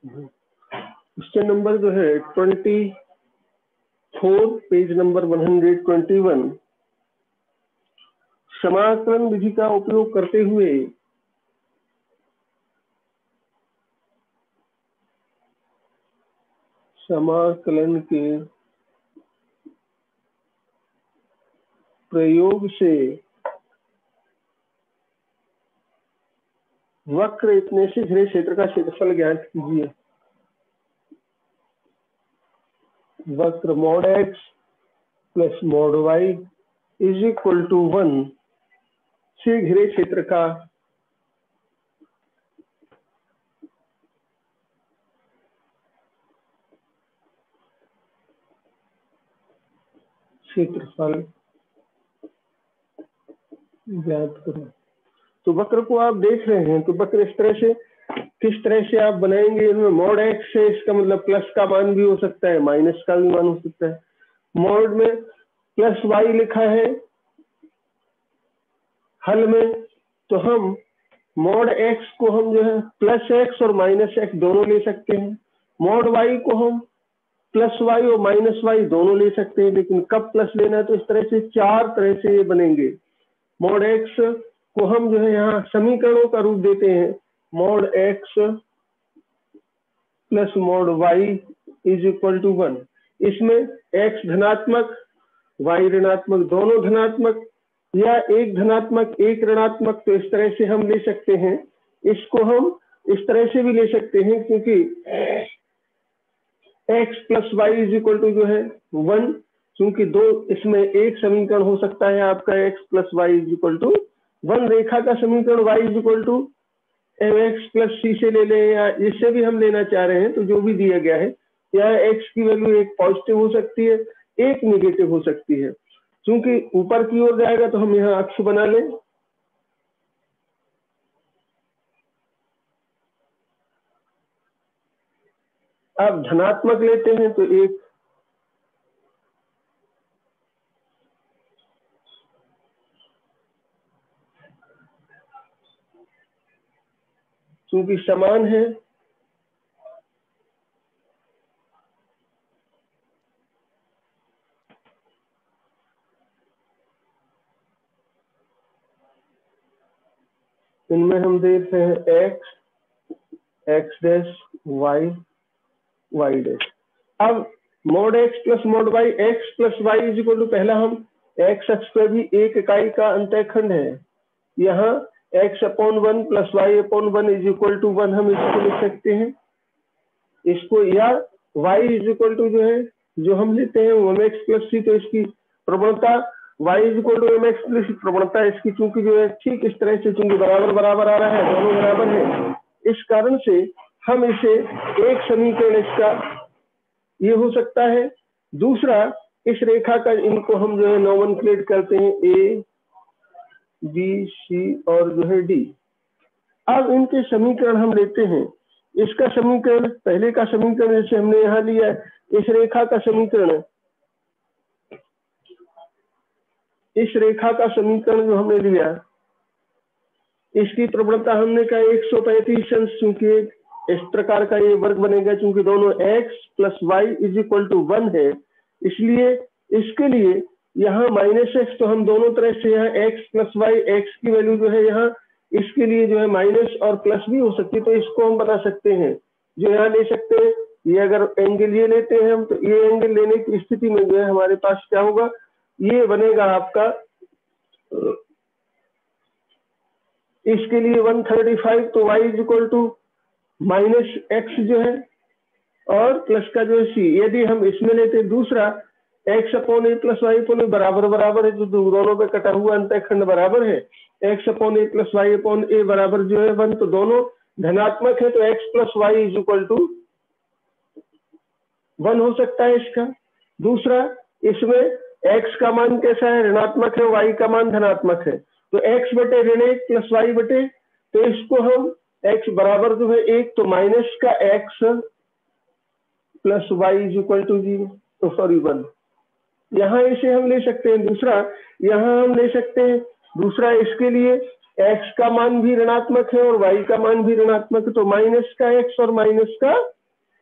Question number जो है 24, page number 121, समाकलन विधि का उपयोग करते हुए समाकलन के प्रयोग से वक्र इतने से घिरे क्षेत्र का क्षेत्रफल ज्ञात कीजिए। वक्र mod x plus mod y is equal to 1 से घिरे क्षेत्र का क्षेत्रफल ज्ञात करो। तो वक्र को आप देख रहे हैं, तो वक्र इस तरह से किस तरह से आप बनाएंगे। इनमें मॉड एक्स से इसका मतलब प्लस का मान भी हो सकता है, माइनस का भी मान हो सकता है। मॉड में प्लस वाई लिखा है हल में, तो हम मॉड एक्स को हम जो है प्लस एक्स और माइनस एक्स दोनों ले सकते हैं। मॉड वाई को हम प्लस वाई और माइनस वाई दोनों ले सकते हैं, लेकिन कब प्लस लेना है, तो इस तरह से चार तरह से ये बनेंगे। मॉड एक्स को हम जो है यहाँ समीकरणों का रूप देते हैं, mod x plus mod y is equal to 1। इसमें एक्स धनात्मक वाई ऋणात्मक दोनों धनात्मक, या एक धनात्मक एक ऋणात्मक, तो इस तरह से हम ले सकते हैं। इसको हम इस तरह से भी ले सकते हैं, क्योंकि x plus y is equal to जो है 1, क्योंकि दो इसमें एक समीकरण हो सकता है आपका x plus y is equal to 1। रेखा का समीकरण y is equal to m x plus c से ले लें, या इससे भी हम लेना चाह रहे हैं, तो जो भी दिया गया है, या एक्स की वैल्यू एक पॉजिटिव हो सकती है, एक निगेटिव हो सकती है। क्योंकि ऊपर की ओर जाएगा तो हम यहाँ अक्ष बना लें। अब धनात्मक लेते हैं तो एक क्योंकि समान है, इनमें हम देते हैं x x dash y y dash. अब mod x plus mod y, x plus y is equal to, पहला हम एक्स अक्ष पर भी एक इकाई का अंतःखंड है, यहाँ x upon 1 plus y upon 1 is equal to 1 हम इसको लिख सकते हैं इसको, या वाई इज इक्वल टू जो है जो हम लेते हैं एम एक्स प्लस सी, तो इसकी प्रवणता y is equal to m x plus प्रवणता इसकी चूंकि जो है ठीक इस तरह से चूंकि बराबर बराबर आ रहा है, दोनों बराबर है, इस कारण से हम इसे एक समीकरण इसका ये हो सकता है। दूसरा, इस रेखा का इनको हम जो है नोमेनक्लेट करते हैं ए बी सी और जो है डी। अब इनके समीकरण हम लेते हैं। इसका समीकरण, पहले का समीकरण जैसे हमने यहाँ लिया, इस रेखा का समीकरण, इस रेखा का समीकरण जो हमने लिया, इसकी प्रवणता हमने कहा 135 अंश, चूंकि इस प्रकार का ये वर्ग बनेगा, चूंकि दोनों x plus y is equal to 1 है, इसलिए इसके लिए यहाँ माइनस एक्स, तो हम दोनों तरह से यहाँ x प्लस वाई, एक्स की वैल्यू जो है यहाँ इसके लिए जो है माइनस और प्लस भी हो सकती है, तो इसको हम बना सकते हैं, जो यहाँ ले सकते हैं। ये अगर एंगल ये लेते हैं हम, तो ये एंगल लेने की स्थिति में जो है हमारे पास क्या होगा, ये बनेगा आपका इसके लिए 135, तो y is equal to minus x जो है और प्लस का जो है सी। यदि हम इसमें लेते हैं दूसरा x upon a plus y upon a बराबर बराबर है, जो दोनों पे कटा हुआ अंतःखंड बराबर है, x upon a plus y upon a बराबर जो है 1, तो दोनों धनात्मक है, तो x plus y is equal to 1 हो सकता है इसका। दूसरा, इसमें एक्स का मान कैसा है, ऋणात्मक है, वाई का मान धनात्मक है, तो एक्स बटे ऋण 1 प्लस वाई बटे, तो इसको हम एक्स बराबर जो है 1, तो माइनस का x plus y is equal to 0, तो सॉरी 1, यहाँ इसे हम ले सकते हैं। दूसरा, यहाँ हम ले सकते हैं, दूसरा इसके लिए एक्स का मान भी ऋणात्मक है और वाई का मान भी ऋणात्मक है, तो माइनस का एक्स और माइनस का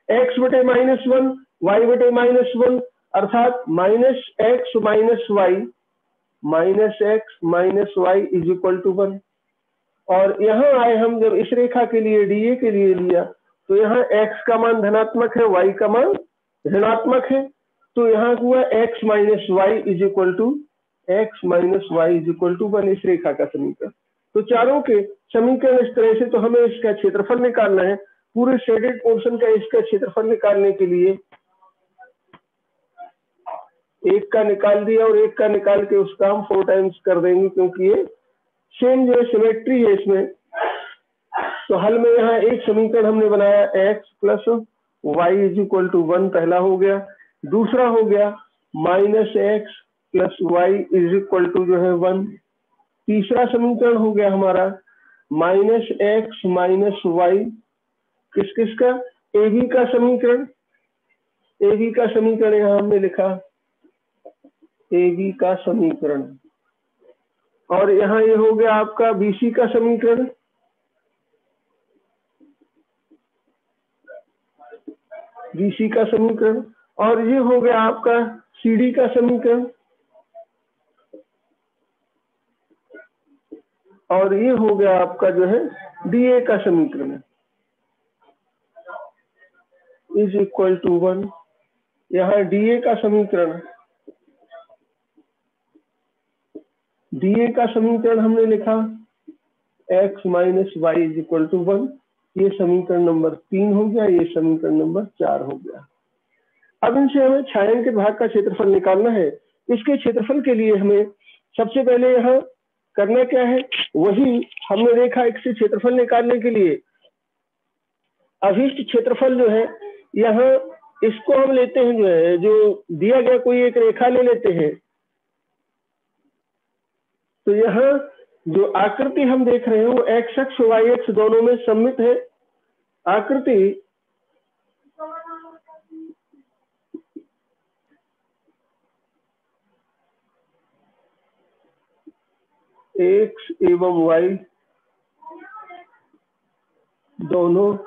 x बटे -1 y बटे -1 अर्थात -x minus y is equal to 1। और यहाँ आए हम जब इस रेखा के लिए dA के लिए लिया तो यहाँ x का मान धनात्मक है, y का मान ऋणात्मक है, तो यहाँ हुआ x minus y is equal to 1 इस रेखा का समीकरण। तो चारों के समीकरण इस तरह से। तो हमें इसका क्षेत्रफल निकालना है, पूरे शेडेड पोर्शन का इसका क्षेत्रफल निकालने के लिए एक का निकाल दिया और एक का निकाल के उसका हम 4 टाइम्स कर देंगे, क्योंकि ये सेम जो है सिमेट्री है इसमें। तो हल में यहाँ एक समीकरण हमने बनाया x plus y is equal to 1 पहला हो गया, दूसरा हो गया -x plus y is equal to जो है 1, तीसरा समीकरण हो गया हमारा -x माइनस वाई किस किस का, AB का समीकरण, AB का समीकरण यहाँ हमने लिखा AB का समीकरण। और यहाँ ये हो गया आपका BC का समीकरण, BC का समीकरण। और ये हो गया आपका CD का समीकरण, और ये हो गया आपका जो है DA का समीकरण इज इक्वल टू 1। यहाँ DA का समीकरण, DA का समीकरण हमने लिखा x minus y is equal to 1। ये समीकरण नंबर 3 हो गया, ये समीकरण नंबर 4 हो गया। अब इनसे हमें छायांकित भाग का क्षेत्रफल निकालना है। इसके क्षेत्रफल के लिए हमें सबसे पहले यहाँ करना क्या है, वही हमने रेखा x से क्षेत्रफल निकालने के लिए अभिष्ट क्षेत्रफल जो है, यहाँ इसको हम लेते हैं जो है, जो दिया गया कोई एक रेखा ले लेते हैं। तो यहाँ जो आकृति हम देख रहे हैं वो x अक्ष y अक्ष दोनों में सममित है। आकृति x एवं y दोनों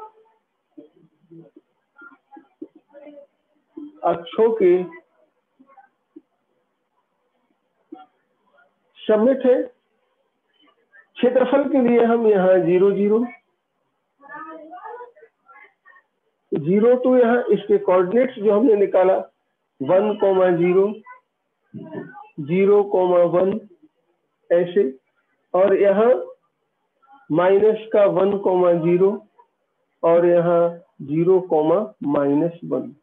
अक्षों के सममित है। क्षेत्रफल के लिए हम यहाँ 0 0 0 टू यहाँ इसके कोऑर्डिनेट्स जो हमने निकाला 1 0 0 1 ऐसे, और यहाँ माइनस का 1 0 और यहाँ 0 -1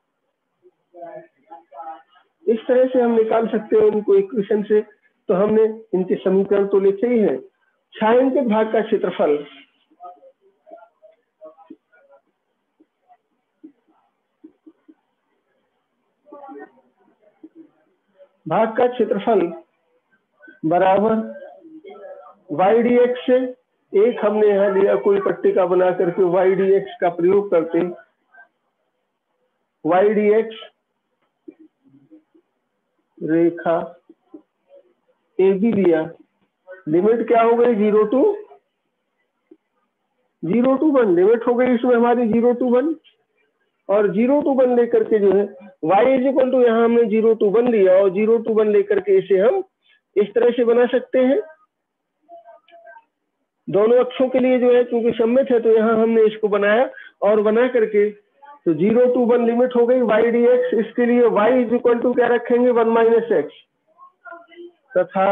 इस तरह से हम निकाल सकते हैं उनको इक्वेशन से। तो हमने इनके समीकरण तो लिखे ही हैं। छायांकित भाग का क्षेत्रफल बराबर वाई डी एक्स से, एक हमने यहाँ लिया कोई पट्टिका बना करके वाई डी एक्स का प्रयोग करते हैं। वाई डी एक्स रेखा ए बी लिया, लिमिट क्या हो गई 0 to 1 लिमिट हो गई इसमें हमारी 0 to 1, और 0 to 1 लेकर के जो है y इज इक्वल टू यहाँ हमने 0 to 1 लिया और 0 to 1 लेकर के इसे हम इस तरह से बना सकते हैं। दोनों अक्षों के लिए जो है क्योंकि सममित है तो यहाँ हमने इसको बनाया और बना करके तो 0 to 1 लिमिट हो गई y डी एक्स। इसके लिए y इज इक्वल टू क्या रखेंगे 1 - x तथा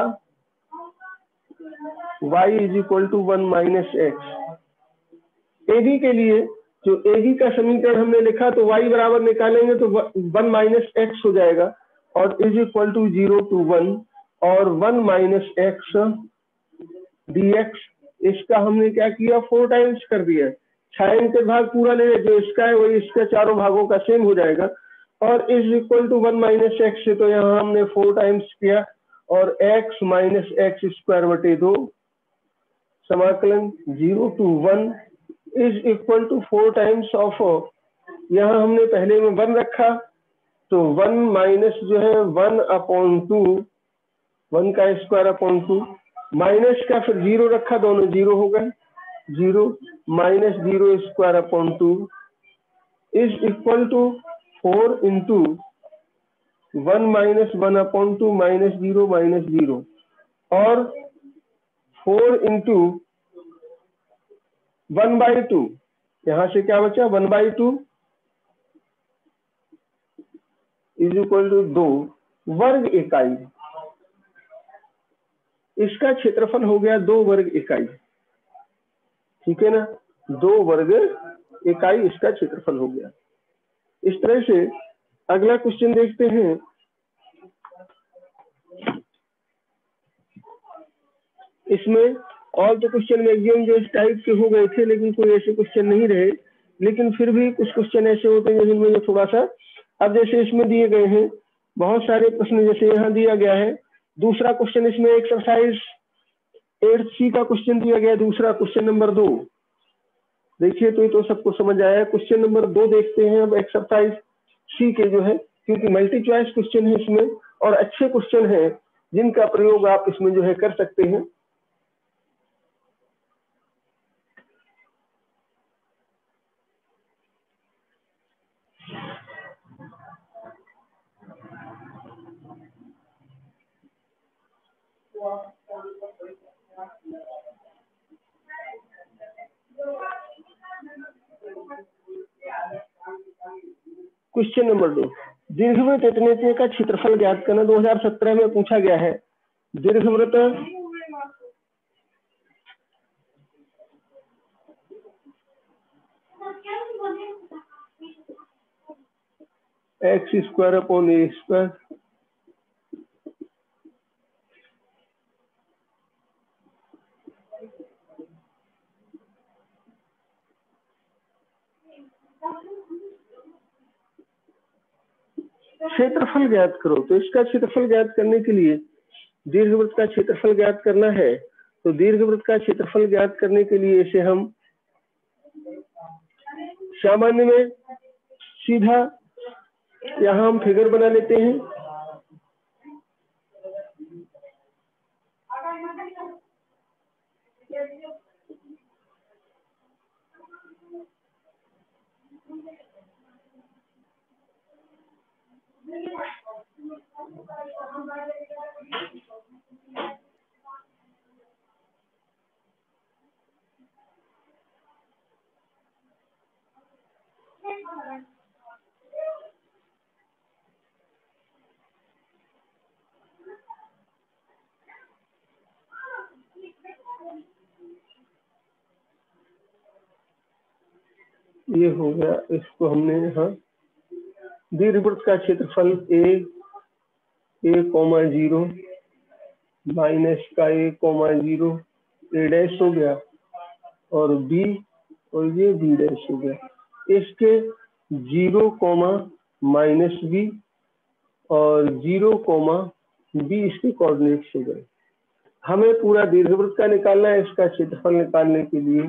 y is equal to 1 - x। AB के लिए जो AB का समीकरण हमने लिखा तो y बराबर निकालेंगे तो 1 - x हो जाएगा और इज इक्वल टू 0 to 1 और 1 - x dx। इसका हमने क्या किया 4 टाइम्स कर दिया। छायांकित भाग पूरा ले, जो इसका है वही इसका चारों भागों का सेम हो जाएगा और इज इक्वल टू 1 - x से तो यहाँ हमने 4 टाइम्स किया और x - x स्क्वायर बटे 2 समाकलन 0 to 1 is equal to 4 times of, यहाँ हमने पहले में 1 रखा तो 1 माइनस जो है 1/2 1 का स्क्वायर अपॉन 2 माइनस का फिर 0 रखा, दोनों 0 हो गए, 0 - 0 square upon 2 is equal to 4 into 1 minus 1/2 minus 0 minus 0 और 4 इंटू 1/2, यहां से क्या बचा 1/2 इज इक्वल टू 2 वर्ग इकाई। इसका क्षेत्रफल हो गया 2 वर्ग इकाई, ठीक है ना, 2 वर्ग इकाई इसका क्षेत्रफल हो गया। इस तरह से अगला क्वेश्चन देखते हैं। इसमें और तो क्वेश्चन मैक्सिमम जो इस टाइप के हो गए थे, लेकिन कोई ऐसे क्वेश्चन नहीं रहे, लेकिन फिर भी कुछ क्वेश्चन ऐसे होते हैं जिनमें जो थोड़ा सा, अब जैसे इसमें दिए गए हैं बहुत सारे प्रश्न, जैसे यहाँ दिया गया है दूसरा क्वेश्चन, इसमें एक्सरसाइज 8C का क्वेश्चन दिया गया है, दूसरा क्वेश्चन नंबर 2। देखिए तो सबको समझ आया। क्वेश्चन नंबर 2 देखते हैं अब एक्सरसाइज सी के जो है, क्योंकि मल्टी चॉइस क्वेश्चन है इसमें और अच्छे क्वेश्चन है जिनका प्रयोग आप इसमें जो है कर सकते हैं। क्वेश्चन नंबर 2, दीर्घवृत्त इतने का क्षेत्रफल ज्ञात करना। 2017 में पूछा गया है। दीर्घवृत्त x² / a²। क्षेत्रफल ज्ञात करो। तो इसका क्षेत्रफल ज्ञात करने के लिए दीर्घवृत्त का क्षेत्रफल ज्ञात करना है। तो दीर्घवृत्त का क्षेत्रफल ज्ञात करने के लिए इसे हम सामान्य में सीधा यहाँ हम फिगर बना लेते हैं। ये हो गया, इसको हमने यहाँ दीर्घवृत्त का क्षेत्रफल a,0 माइनस का a,0 a' हो गया और b और ये b' हो गया। इसके 0, -b और 0, b इसके कोऑर्डिनेट्स हो गए। हमें पूरा दीर्घवृत्त का निकालना है। इसका क्षेत्रफल निकालने के लिए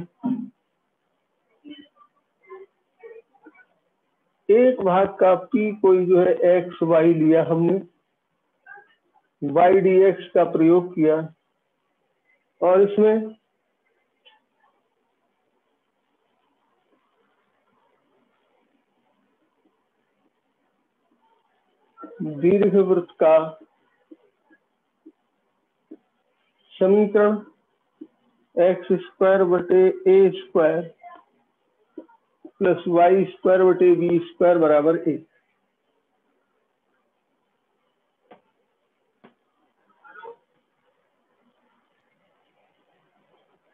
एक भाग का p कोई जो है x y लिया हमने, y dx का प्रयोग किया और इसमें दीर्घवृत्त का समीकरण x² बटे a² प्लस y² बटे b² बराबर 1।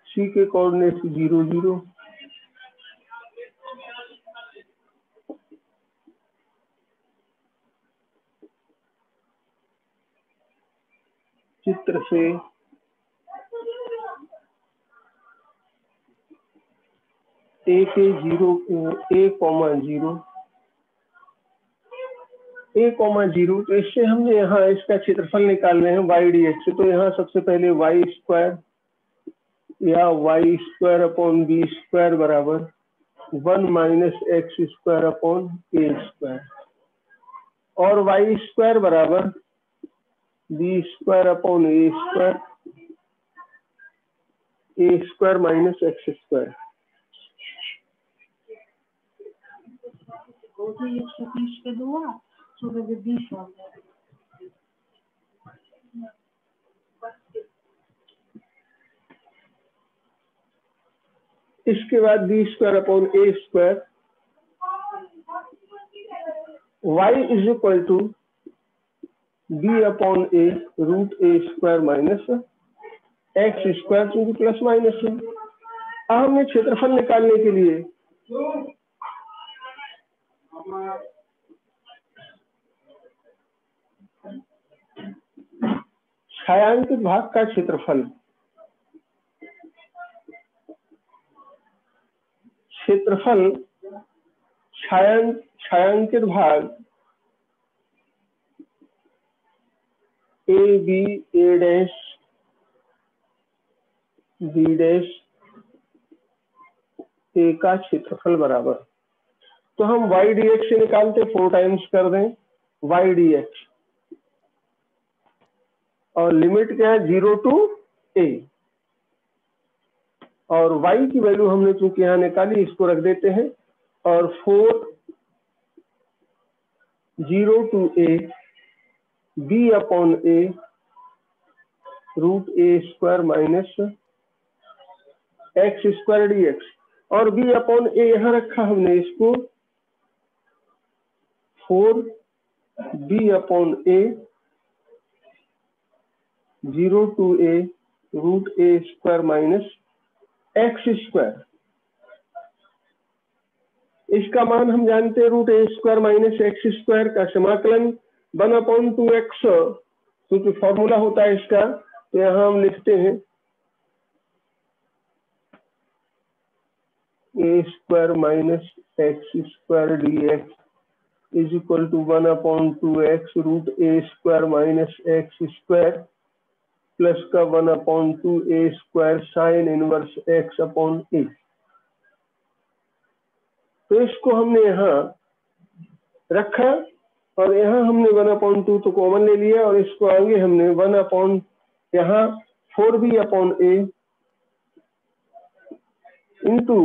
सी के कोऑर्डिनेट 0, 0। चित्र से a,0 तो इससे हमने यहाँ इसका क्षेत्रफल निकाल रहे हैं y dx। तो यहाँ सबसे पहले y² या y² / b² बराबर 1 माइनस x² / a² और y² बराबर b² a² माइनस x²। 130 के 2 20 हो गया। इसके बाद b square upon a square y is equal to b upon a root a square minus x square, क्योंकि प्लस माइनस है। अब हमने क्षेत्रफल निकालने के लिए छायांकित भाग का क्षेत्रफल, छायांकित भाग a b a dash b dash a का क्षेत्रफल बराबर, तो हम वाई डी एक्स से निकालते 4 टाइम्स कर दें वाई डी एक्स, और लिमिट क्या है 0 टू ए, और y की वैल्यू हमने चूंकि यहाँ निकाली इसको रख देते हैं, और 4 0 to a b upon a root a square minus x square d x, और b अपॉन a यहाँ रखा हमने इसको 4 b upon a 0 to a root a square minus x square, इसका मान हम जानते हैं root a square minus x square का समाकलन 1/2x, क्योंकि फॉर्मूला होता है इसका, तो यहां हम लिखते हैं a square minus x square d x is equal to 1/2x root a square minus x square plus का 1/2a square sine inverse x upon a. तो इसको हमने यहाँ रखा, और यहाँ हमने 1/2 तो कॉमन ले लिया, और इसको आगे हमने 1 यहाँ 4b upon a into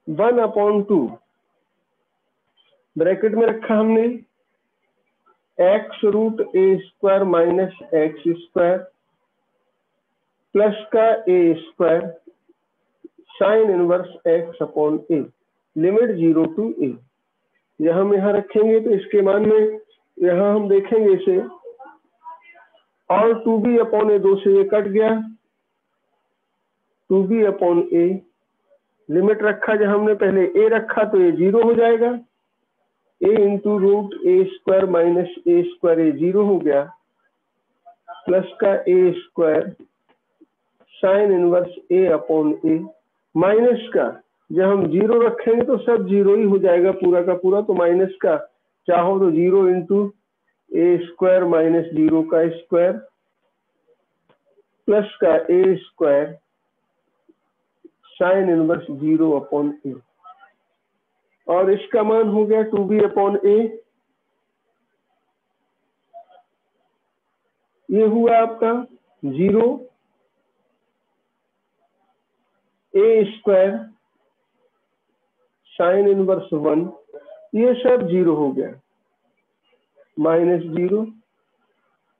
1/2 bracket में रखा हमने x root a square minus x square plus का a square sine inverse x upon a, limit 0 to a. यह हम यहाँ रखेंगे तो इसके मान में यहाँ हम देखेंगे इसे, और 2b अपॉन ए 2 से ये कट गया, 2b अपॉन ए लिमिट रखा, जहां हमने पहले ए रखा तो ये 0 हो जाएगा, ए into root a square minus A square ये 0 हो गया, प्लस का a square sine inverse A upon A minus का, जब हम 0 रखेंगे तो सब 0 ही हो जाएगा पूरा का पूरा, तो माइनस का चाहो तो 0 इंटू ए स्क्वायर माइनस 0 का स्क्वायर प्लस का a square sine inverse 0 upon ए, और इसका मान हो गया 2b अपॉन ए। ये हुआ आपका 0, ए स्क्वायर साइन इनवर्स 1, ये सब 0 हो गया, माइनस 0,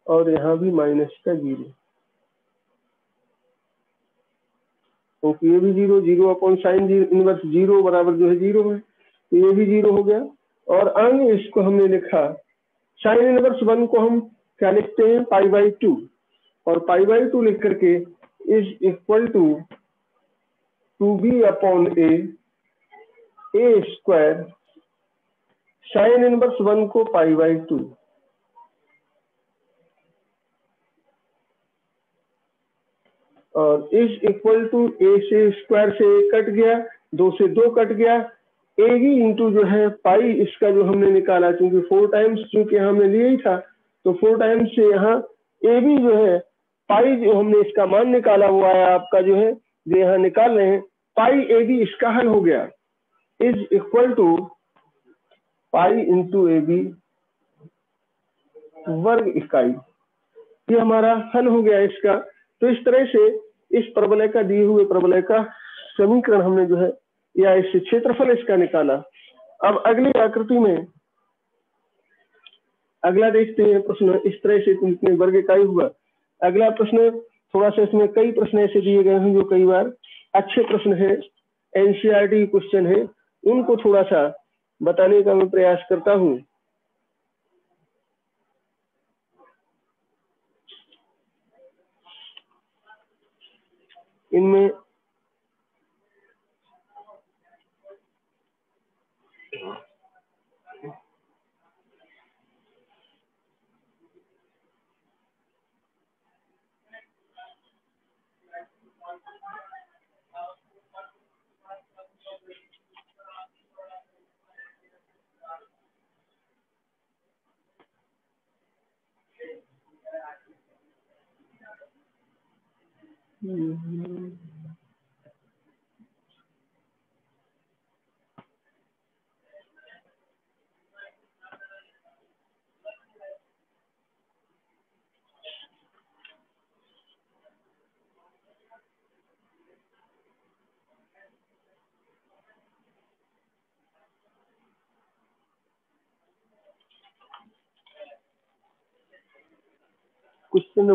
और यहां भी माइनस का 0, क्योंकि ये भी 0, 0 अपॉन साइन इनवर्स 0 बराबर जो है 0 है, तो ये भी 0 हो गया। और आगे इसको हमने लिखा साइन इनवर्स 1 को हम क्या लिखते हैं π/2, और π/2 लिख करके is equal to 2b upon a square sine inverse 1 को π/2, और इज इक्वल टू ए से स्क्वायर से कट गया, 2 से 2 कट गया, ए बी इंटू जो है पाई, इसका जो हमने निकाला क्योंकि 4 टाइम्स चूंकि हमने लिया ही था, तो 4 टाइम्स से यहाँ ए बी जो है पाई जो हमने इसका मान निकाला वो आया आपका जो है, जो यहाँ निकाल रहे हैं पाई ए बी, इसका हल हो गया is equal to pi into a b वर्ग इकाई, ये हमारा हल हो गया इसका। तो इस तरह से इस प्रबलय का दिए हुए प्रबलय का समीकरण हमने जो है, या इस क्षेत्रफल इसका निकाला, अब अगली आकृति में अगला देखते हैं प्रश्न। इस तरह से तुमने वर्ग इकाई हुआ। अगला प्रश्न थोड़ा सा, इसमें कई प्रश्न ऐसे दिए गए हैं जो कई बार अच्छे प्रश्न है, एनसीईआरटी क्वेश्चन है, उनको थोड़ा सा बताने का मैं प्रयास करता हूँ। इनमें क्वेश्चन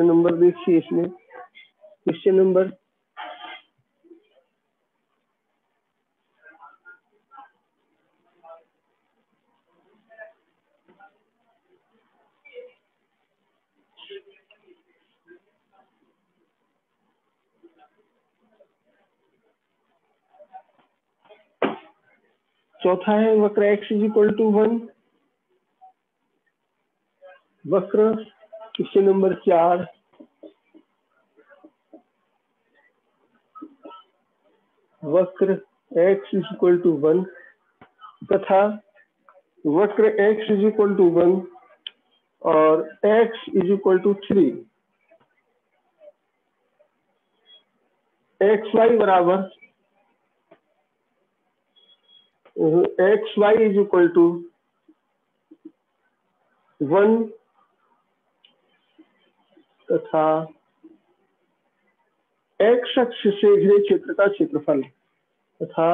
नंबर देखिए। इसमें क्वेश्चन नंबर 4 है वक्र x = 1। वक्र क्वेश्चन नंबर 4 वक्र x = 1 तथा वक्र x = 1 और x = 3। xy बराबर xy = 1 तथा x अक्ष से घिरे क्षेत्र का क्षेत्रफल तथा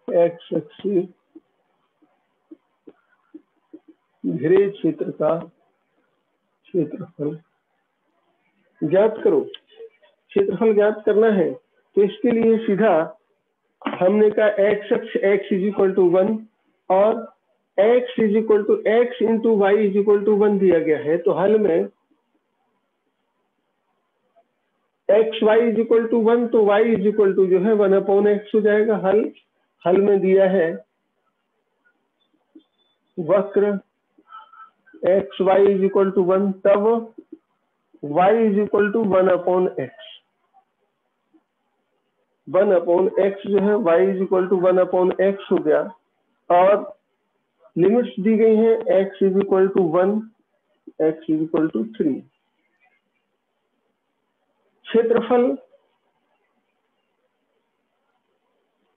x अक्ष से घिरे क्षेत्र का क्षेत्रफल ज्ञात करो। क्षेत्रफल ज्ञात करना है तो इसके लिए सीधा हमने कहा x अक्ष x = 1 और x = x × y = 1 दिया गया है। तो हल में x y = 1 तो y जो है 1/x हो जाएगा। हल में दिया है वक्र x y = 1 तब y = 1/x। 1/x जो है y = 1/x हो गया और लिमिट्स दी गई हैं x = 1 x = 3। क्षेत्रफल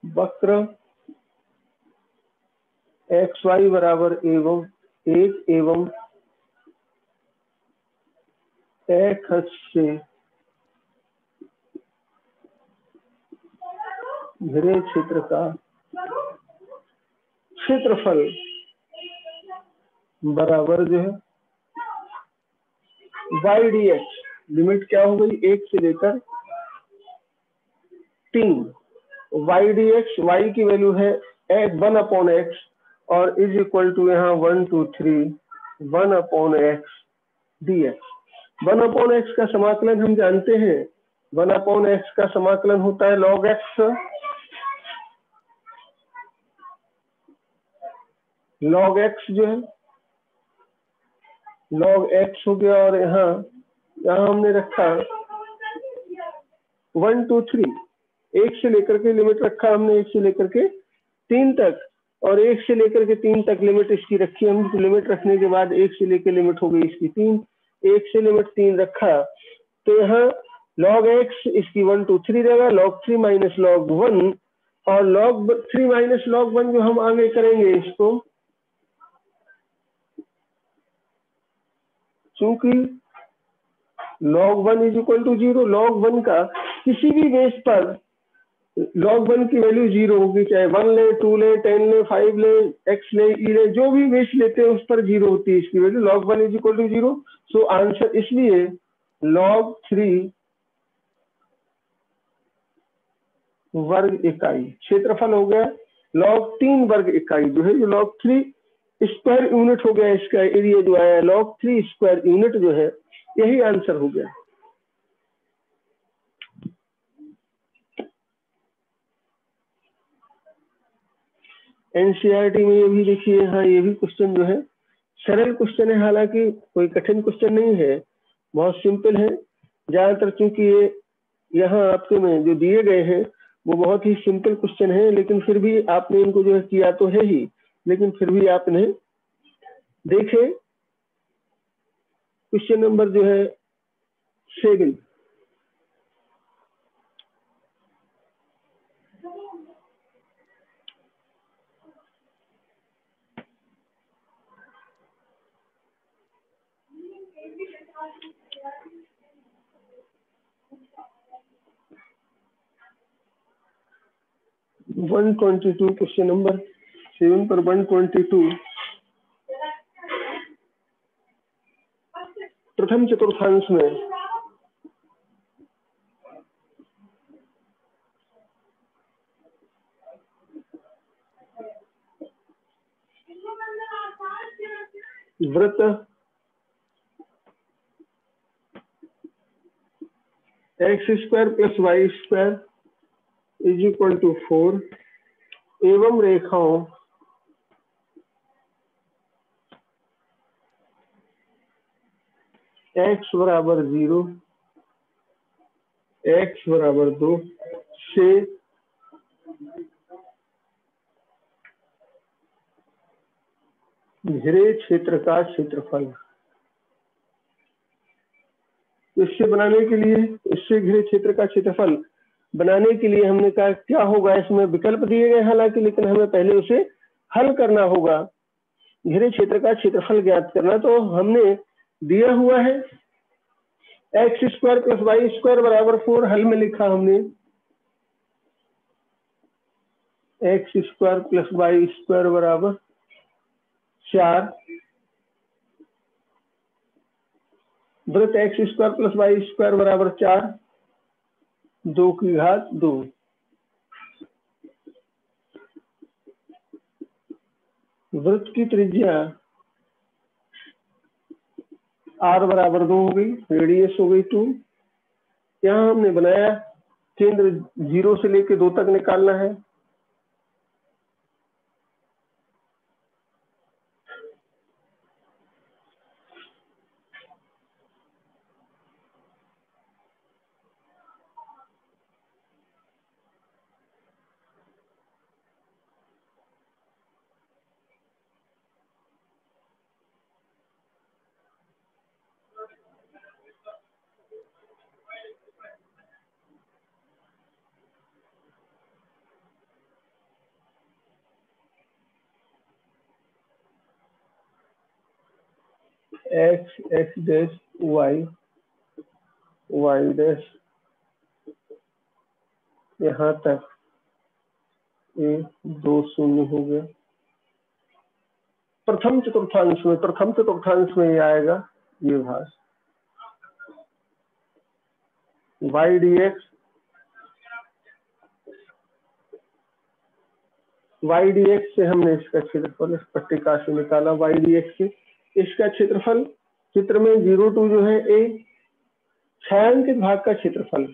वक्र xy बराबर 1 एवं x अक्ष से घिरे क्षेत्र का क्षेत्रफल बराबर जो है y dx। लिमिट क्या हो गई 1 से लेकर 3। y dx, y की वैल्यू है 1/x और = यहाँ 1 2 3 1/x dx। 1/x का समाकलन हम जानते हैं, 1/x का समाकलन होता है log x। log x जो है log x हो गया और यहाँ हमने रखा 1 2 3, 1 से लेकर के लिमिट रखा हमने 1 से लेकर के 3 तक और 1 से लेकर के 3 तक लिमिट इसकी रखी हम। तो लिमिट रखने के बाद 1 से लेकर लिमिट हो गई इसकी 3, 1 से लिमिट 3 रखा तो यहाँ log x इसकी 1 2 3 रहेगा, log 3 - log 1 और log 3 - log 1 जो हम आगे करेंगे इसको चूंकि log 1 is equal to 0, log 1 का किसी भी बेस पर log 1 की वैल्यू 0 होगी, चाहे 1 ले, 2 ले, 10 ले, 5 ले, x ले, e ले, जो भी बेस लेते हैं उस पर 0 होती है इसकी value. log 1 is equal to 0, so answer इसलिए log 3 वर्ग इकाई क्षेत्रफल हो गया। log 3 वर्ग इकाई जो है, जो log 3 स्क्वायर यूनिट हो गया, इसका एरिया जो आया log 3 स्क्वायर यूनिट जो है, यही आंसर हो गया। एनसीईआरटी में ये भी देखिए, हाँ ये भी क्वेश्चन जो है सरल क्वेश्चन है, हालांकि कोई कठिन क्वेश्चन नहीं है, बहुत सिंपल है। ज्यादातर चूंकि ये यहाँ आपके में जो दिए गए हैं वो बहुत ही सिंपल क्वेश्चन है, लेकिन फिर भी आपने इनको जो है किया तो है ही, लेकिन फिर भी आपने देखे। क्वेश्चन नंबर जो है 7, वन 122 क्वेश्चन नंबर 7 पर 122 प्रथम चतुर्थांश में वृत्त x square plus y square is equal to 4 एवं रेखाओं x बराबर 0, x बराबर 2 से घिरे क्षेत्र का क्षेत्रफल। इससे बनाने के लिए, इससे घिरे क्षेत्र का क्षेत्रफल बनाने के लिए हमने कहा क्या होगा, इसमें विकल्प दिए गए हालांकि, लेकिन हमें पहले उसे हल करना होगा। घिरे क्षेत्र का क्षेत्रफल ज्ञात करना, तो हमने दिया हुआ है x square plus y square बराबर 4, हल में लिखा हमने x square plus y square बराबर 4, वृत्त x square plus y square बराबर 4, 2 की घात 2। वृत्त की त्रिज्या r बराबर 2 हो गई, रेडियस हो गई 2। यहाँ हमने बनाया केंद्र 0 से लेकर 2 तक निकालना है। X x dash y y dash यहाँ तक ये 2 शून्य हो गया। प्रथम चतुर्थांश में ये आएगा ये भाग वाई डी एक्स से हमने इसका क्षेत्रफल इस पट्टिका से निकाला। वाई डी एक्स से इसका क्षेत्रफल चित्र में 0 2 जो है ए छायांकित भाग का क्षेत्रफल।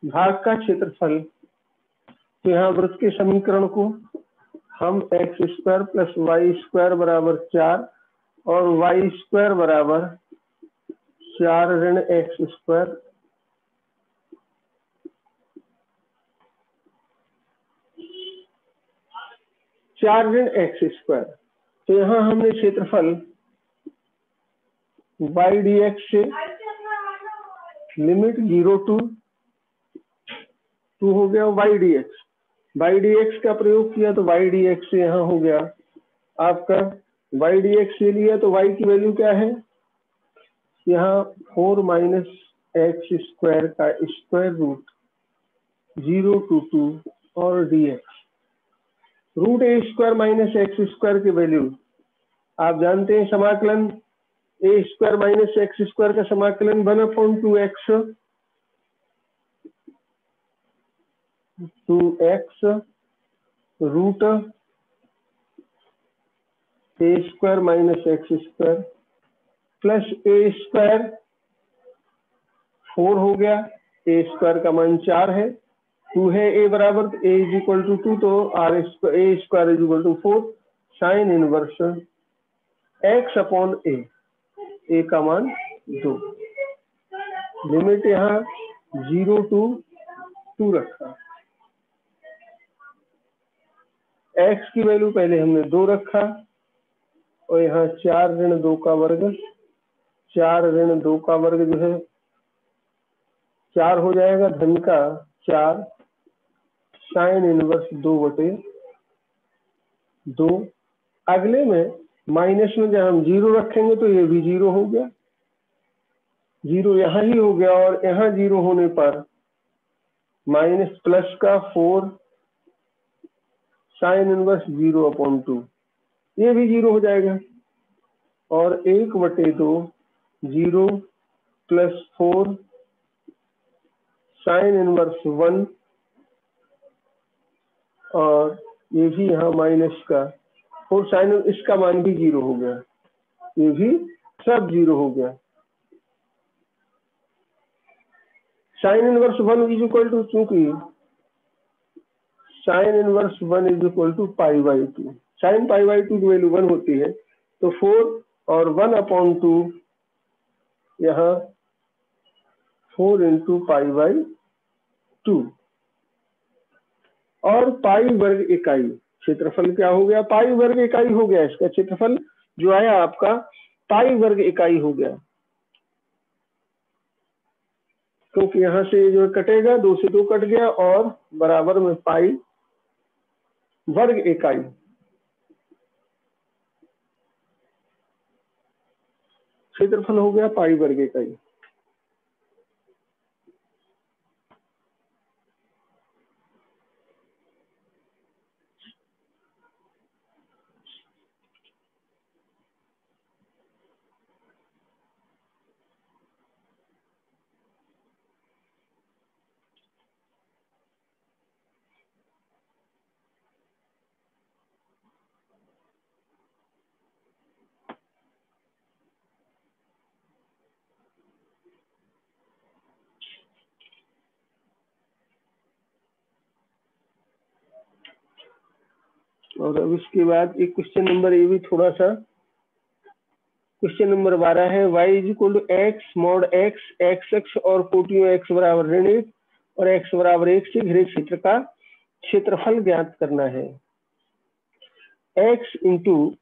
भाग का क्षेत्रफल, तो यहाँ वृत्त के समीकरण को हम x square plus y square बराबर 4 और वाई स्क्वायर बराबर 4 ऋण एक्स स्क्वायर एक्स स्क्वायर, तो यहाँ हमने क्षेत्रफल वाई डी एक्स से लिमिट 0 to 2 हो गया y d x. Y d x का प्रयोग किया तो वाई डी एक्स यहाँ हो गया आपका, वाई डी एक्स ले लिया तो वाई की वैल्यू क्या है यहाँ 4 माइनस एक्स स्क्वायर का स्क्वायर रूट 0 to 2 और d x. Root a square minus x square की वैल्यू आप जानते हैं, समाकलन a square minus x square का समाकलन 1/2x 2x root a square minus x square plus a square 4 हो गया, ए स्क्वायर का मान 4 है, 2 है ए बराबर, ए इज इक्वल टू 2 तो r square a square is equal to 4 sine inverse x upon a का मान 2। लिमिट यहाँ 0 to 2 रखा, एक्स की वैल्यू पहले हमने 2 रखा और यहाँ 4 ऋण 2 का वर्ग, 4 ऋण 2 का वर्ग जो है 4 हो जाएगा, धन का 4 साइन इनवर्स 2/2। अगले में माइनस में जब हम 0 रखेंगे तो ये भी 0 हो गया, 0 यहाँ ही हो गया और यहाँ 0 होने पर माइनस प्लस का 4 साइन इनवर्स 0/2 ये भी 0 हो जाएगा और 1/2 0 प्लस 4 साइन इनवर्स 1 और ये भी यहाँ माइनस का 4 साइन, इसका मान भी 0 हो गया, ये भी सब 0 हो गया। Sine inverse 1 is equal to, चूंकि sine inverse 1 is equal to π/2, sine π/2 की वैल्यू 1 होती है तो 4 और 1/2 यहाँ 4 into π/2 और पाई वर्ग इकाई, क्षेत्रफल क्या हो गया पाई वर्ग इकाई हो गया, इसका क्षेत्रफल जो आया आपका पाई वर्ग इकाई हो गया, क्योंकि यहां से जो कटेगा 2 से 2 कट गया और बराबर में पाई वर्ग इकाई। क्षेत्रफल हो गया पाई वर्ग इकाई। और अब इसके बाद एक क्वेश्चन नंबर ये भी थोड़ा सा, क्वेश्चन नंबर 12 है y is equal to x mod x x x और कोटियों x बराबर ऋण 1 और x बराबर 1 से घिरे क्षेत्र का क्षेत्रफल ज्ञात करना है। x इंटू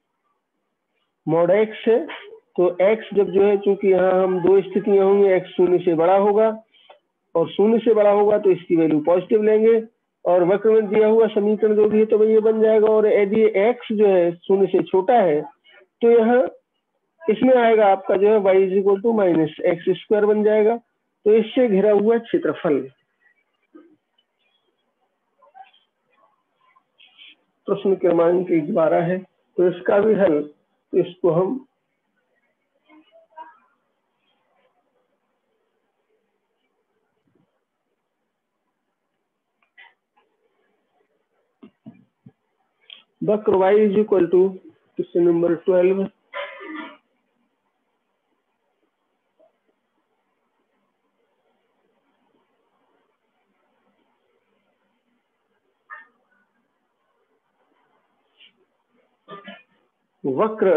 मॉड एक्स है तो x जब जो है, चूंकि यहाँ हम 2 स्थितियां होंगी, x 0 से बड़ा होगा और 0 से बड़ा होगा तो इसकी वैल्यू पॉजिटिव लेंगे और वक्र में दिया हुआ समीकरण जो भी है तो ये बन जाएगा। और यदि x जो है 0 से छोटा है तो यहाँ इसमें आएगा आपका जो है y is equal to minus x square बन जाएगा। तो इससे घिरा हुआ क्षेत्रफल, प्रश्न क्रमांक 12 है तो इसका भी हल, तो इसको हम वक्र y is equal to question number 12 वक्र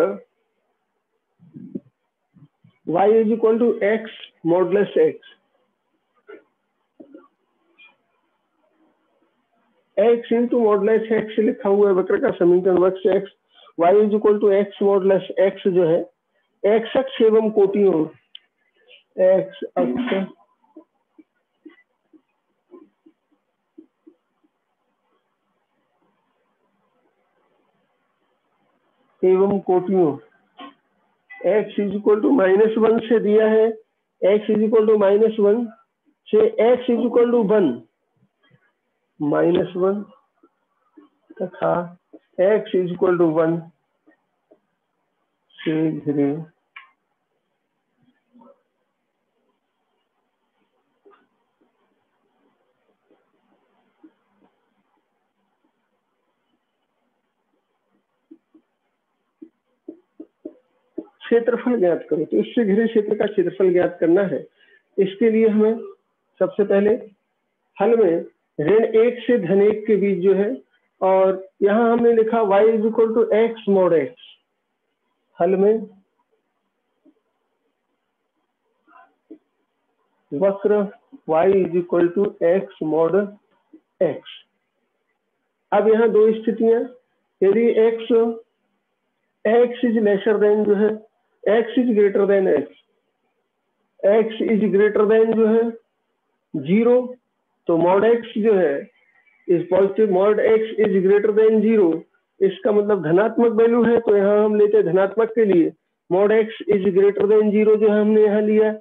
y is equal to x modulus x, x into modulus x लिखा हुआ है वक्र का समीकरण, वक्र x y is equal to x modulus x जो है एक्स अक्ष एवं कोटियों एक्स अक्ष एवं कोटियों x इज इक्वल टू -1 से दिया है, x इज इक्वल टू -1 से x इज इक्वल टू 1 -1 तथा x इज इक्वल टू 1 से घिरे क्षेत्रफल ज्ञात करो। तो इससे घिरे क्षेत्र का क्षेत्रफल ज्ञात करना है। इसके लिए हमें सबसे पहले हल में ऋण 1 से धन 1 के बीच जो है, और यहाँ हमने लिखा y is equal to x mod x। हल में वक्र y is equal to x mod x। अब यहाँ दो स्थितियां, यदि x इज लेसर देन जो है, x is greater then x is greater then जो है 0, तो मॉड x जो है is positive, mod x is greater than 0, इसका मतलब धनात्मक वैल्यू है। तो यहाँ हम लेते हैं धनात्मक के लिए mod x is greater than 0 जो हमने यहाँ लिया।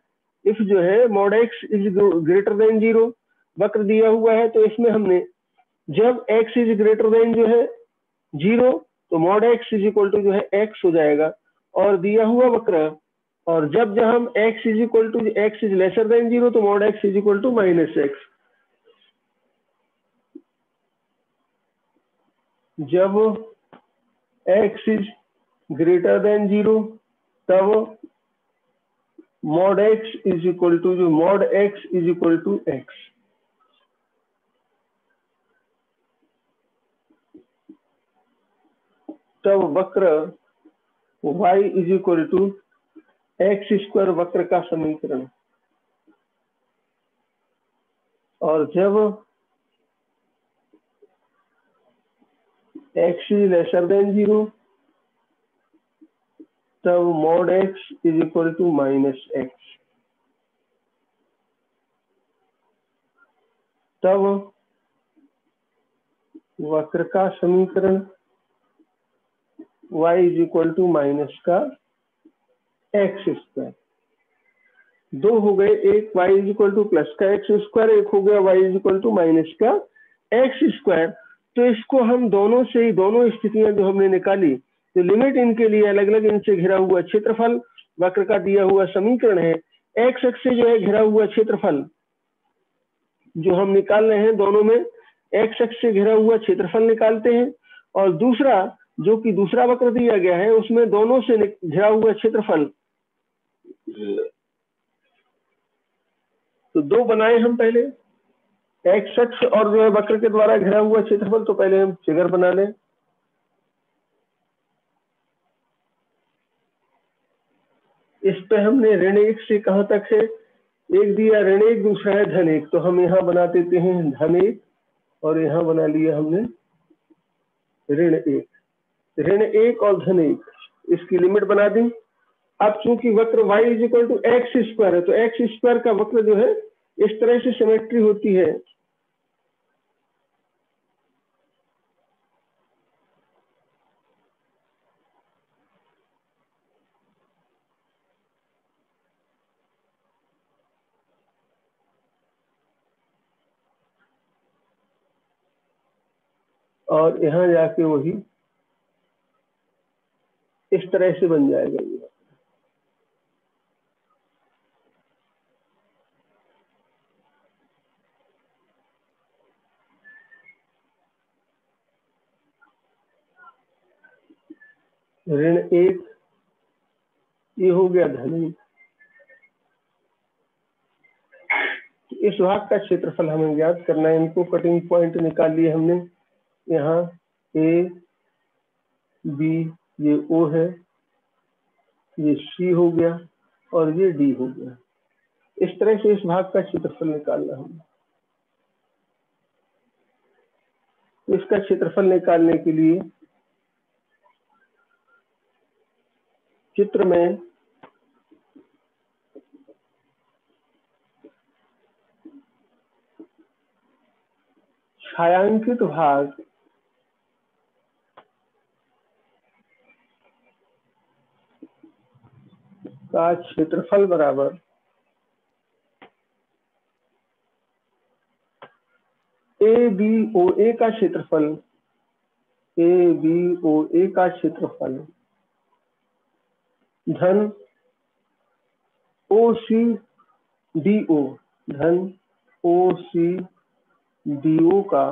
इफ जो है mod x is greater than 0 वक्र दिया हुआ है, तो इसमें हमने जब x इज ग्रेटर देन जो है 0 तो mod x is equal to जो है x हो जाएगा, और दिया हुआ वक्र, और जब हम x is equal to x is lesser than 0 तो mod x is equal to -x। जब x इज ग्रेटर देन 0 तब mod x is equal to जो mod x is equal to x। तब वक्र y is equal to x square वक्र का समीकरण, और जब x इज लेसर देन 0 तब mod x is equal to -x। तब वक्र का समीकरण y is equal to minus का एक्स स्क्वायर। दो हो गए, एक y is equal to plus का एक्स स्क्वायर, एक हो गया y is equal to minus का एक्स स्क्वायर। तो इसको हम दोनों से ही, दोनों स्थितियां जो हमने निकाली, तो लिमिट इनके लिए अलग अलग, इनसे घिरा हुआ क्षेत्रफल वक्र का दिया हुआ समीकरण है। एक्स अक्ष से जो है घिरा हुआ क्षेत्रफल जो हम निकाल रहे हैं, दोनों में एक्स अक्ष से घिरा हुआ क्षेत्रफल निकालते हैं, और दूसरा जो कि दूसरा वक्र दिया गया है उसमें दोनों से घिरा हुआ क्षेत्रफल, तो दो बनाए हम पहले, एक्स अक्ष और जो है वक्र के द्वारा घिरा हुआ क्षेत्रफल। तो पहले हम फिगर बना लें। इस पे हमने ऋण 1 से कहां तक है, एक दिया ऋण 1, दूसरा है धन 1, तो हम यहाँ बना देते हैं धन 1, और यहाँ बना लिया हमने ऋण 1। ऋण 1 और धन 1, इसकी लिमिट बना दी। अब चूंकि वक्र y is equal to x square है, तो एक्स स्क्वायर का वक्र जो है इस तरह से सिमेट्री होती है। और यहाँ जाके वही इस तरह से बन जाएगा ये। ऋण 1 ये हो गया धन 1। इस भाग का क्षेत्रफल हमें ज्ञात करना है। इनको कटिंग पॉइंट निकाल लिए हमने, यहाँ ए बी, ये ओ है, ये सी हो गया, और ये डी हो गया। इस तरह से इस भाग का क्षेत्रफल निकालना हमें। इसका क्षेत्रफल निकालने के लिए चित्र में छायांकित भाग का क्षेत्रफल बराबर ABOA का क्षेत्रफल, ABOA का क्षेत्रफल धन OCDO, धन OCDO का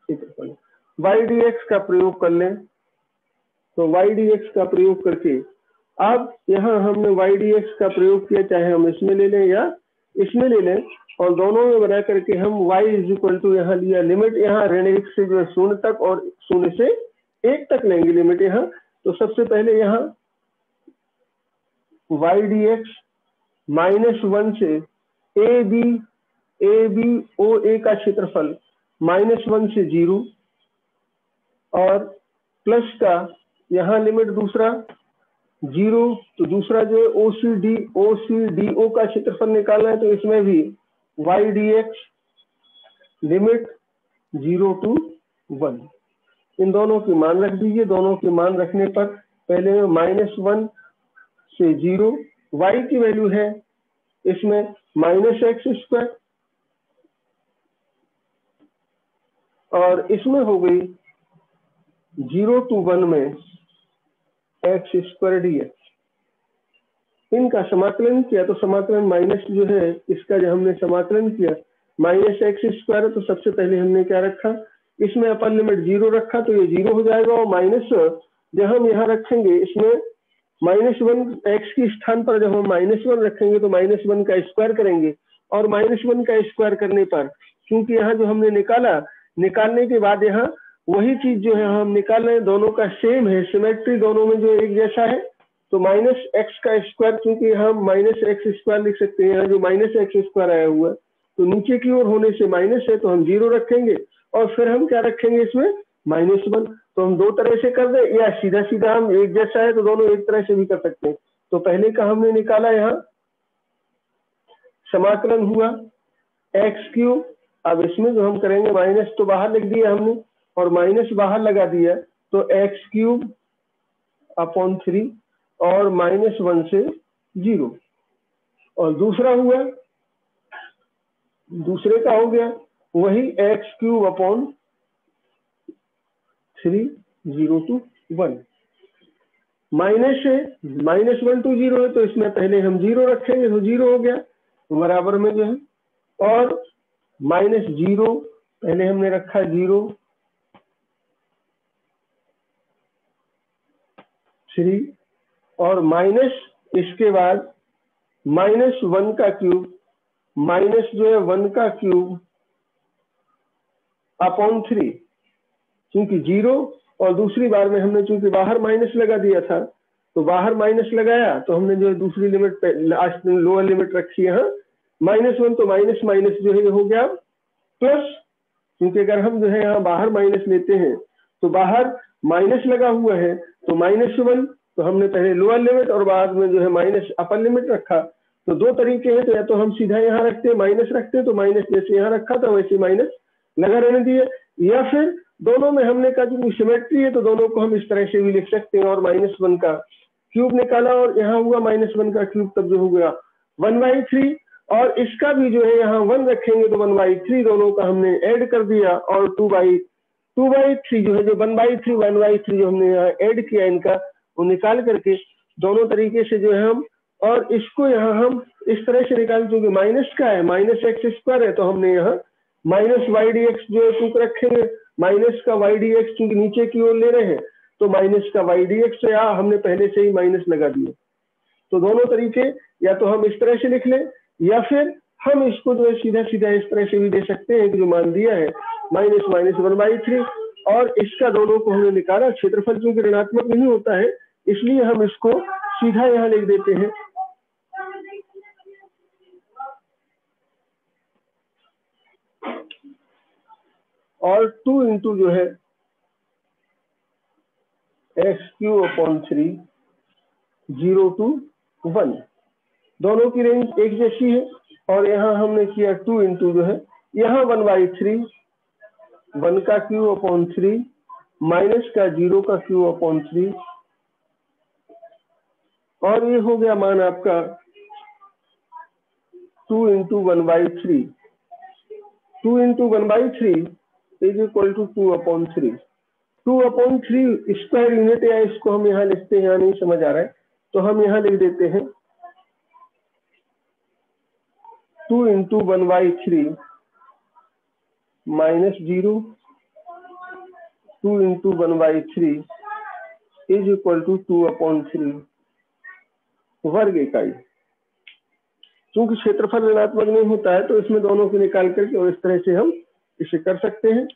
क्षेत्रफल। YDX का प्रयोग कर लें, तो YDX का प्रयोग करके अब यहाँ हमने YDX का प्रयोग किया, चाहे हम इसमें ले लें या इसमें ले लें, और दोनों में बना करके हम y इज इक्वल टू यहाँ लिया लिमिट, यहाँ ऋण 1 से जो है 0 तक और 0 से 1 तक लेंगे लिमिट यहाँ। तो सबसे पहले यहाँ YDX -1 से ABOA का क्षेत्रफल -1 से 0 और प्लस का यहाँ लिमिट दूसरा 0, तो दूसरा जो है OCDO का क्षेत्रफल निकालना है, तो इसमें भी YDX लिमिट 0 to 1, इन दोनों की मान रख दीजिए। दोनों की मान रखने पर पहले -1 से 0, y की वैल्यू है इसमें -x², और इसमें हो गई 0 to 1 में x² dx। इनका समाकलन किया तो समाकलन माइनस जो है इसका जो हमने समाकलन किया -x², तो सबसे पहले हमने क्या रखा, इसमें अपर लिमिट 0 रखा, तो ये 0 हो जाएगा, और माइनस जब हम यहाँ रखेंगे इसमें -1 x के स्थान पर जब हम -1 रखेंगे तो -1 का स्क्वायर करेंगे, और -1 का स्क्वायर करने पर क्योंकि यहाँ जो हमने निकाला, निकालने के बाद यहाँ वही चीज जो है हम निकाल रहे हैं, दोनों का सेम है, सिमेट्री दोनों में जो एक जैसा है, तो -x का स्क्वायर, क्योंकि हम -x² लिख सकते हैं, यहाँ जो -x² आया हुआ है तो नीचे की ओर होने से माइनस है, तो हम 0 रखेंगे, और फिर हम क्या रखेंगे इसमें -1। तो हम दो तरह से कर दें, या सीधा सीधा हम एक जैसा है तो दोनों एक तरह से भी कर सकते हैं। तो पहले का हमने निकाला, यहाँ समाकलन हुआ x³, अब इसमें जो हम करेंगे माइनस तो बाहर लिख दिया हमने और माइनस बाहर लगा दिया, तो x³/3 और -1 से 0, और दूसरा हुआ, दूसरे का हो गया वही x³/3 0 to 1, माइनस है -1 to 0 है, तो इसमें पहले हम 0 रखेंगे, तो 0 हो गया बराबर में जो है, और -0 पहले हमने रखा 0 3, और माइनस इसके बाद -1 का क्यूब, माइनस जो है 1 का क्यूब/3, क्योंकि 0 और दूसरी बार में हमने चूंकि बाहर माइनस लगा दिया था, तो बाहर माइनस लगाया तो हमने जो है दूसरी लिमिट लास्ट में लोअर लिमिट रखी है -1, तो माइनस माइनस जो है ये हो गया प्लस, क्योंकि अगर हम जो है यहाँ बाहर माइनस लेते हैं तो बाहर माइनस लगा हुआ है, तो -1, तो हमने पहले लोअर लिमिट और बाद में जो है माइनस अपर लिमिट रखा। तो दो तरीके हैं, तो या तो हम सीधा यहाँ रखते हैं माइनस रखते हैं, तो माइनस जैसे यहाँ रखा था वैसे माइनस लगा रहने दिए, या फिर दोनों में हमने कहा जो सिमेट्री है तो दोनों को हम इस तरह से भी लिख सकते हैं, और -1 का क्यूब निकाला और यहाँ हुआ -1 का क्यूब, तब जो हो गया 1/3, और इसका भी जो है यहाँ 1 रखेंगे तो 1/3, दोनों का हमने ऐड कर दिया, और 2/3 जो है जो 1/3 जो हमने यहाँ ऐड किया इनका वो निकाल करके दोनों तरीके से जो है हम, और इसको यहाँ हम इस तरह से निकाल, क्योंकि माइनस का है -x² है, तो हमने यहाँ -ydx जो है टूक रखेंगे, माइनस का ydx क्योंकि नीचे की ओर ले रहे हैं, तो माइनस का ydx से यहाँ हमने पहले से ही माइनस लगा दिए। तो दोनों तरीके, या तो हम इस तरह से लिख लें, या फिर हम इसको जो है सीधा सीधा इस तरह से भी दे सकते हैं कि जो मान दिया है -1/3, और इसका दोनों को हमने निकाला, क्षेत्रफल क्योंकि ऋणात्मक नहीं होता है इसलिए हम इसको सीधा यहाँ लिख देते हैं, और 2 इंटू जो है x³/3 0 to 1, दोनों की रेंज एक जैसी है, और यहाँ हमने किया 2 इंटू जो है यहाँ 1/3, 1 का क्यूब/3 माइनस का 0 का क्यूब/3, और ये हो गया मान आपका 2 × 1/3। 2 × 1/3 is equal to 2/3। 2/3 square unit, या इसको हम यहाँ लिखते हैं, यहाँ नहीं समझ आ रहा है तो हम यहाँ लिख देते हैं 2 × 1/3 माइनस 0, 2 × 1/3 इज इक्वल टू 2/3 वर्ग इकाई। क्योंकि क्षेत्रफल ऋणात्मक नहीं होता है तो इसमें दोनों को निकाल करके और इस तरह से हम इसे कर सकते हैं।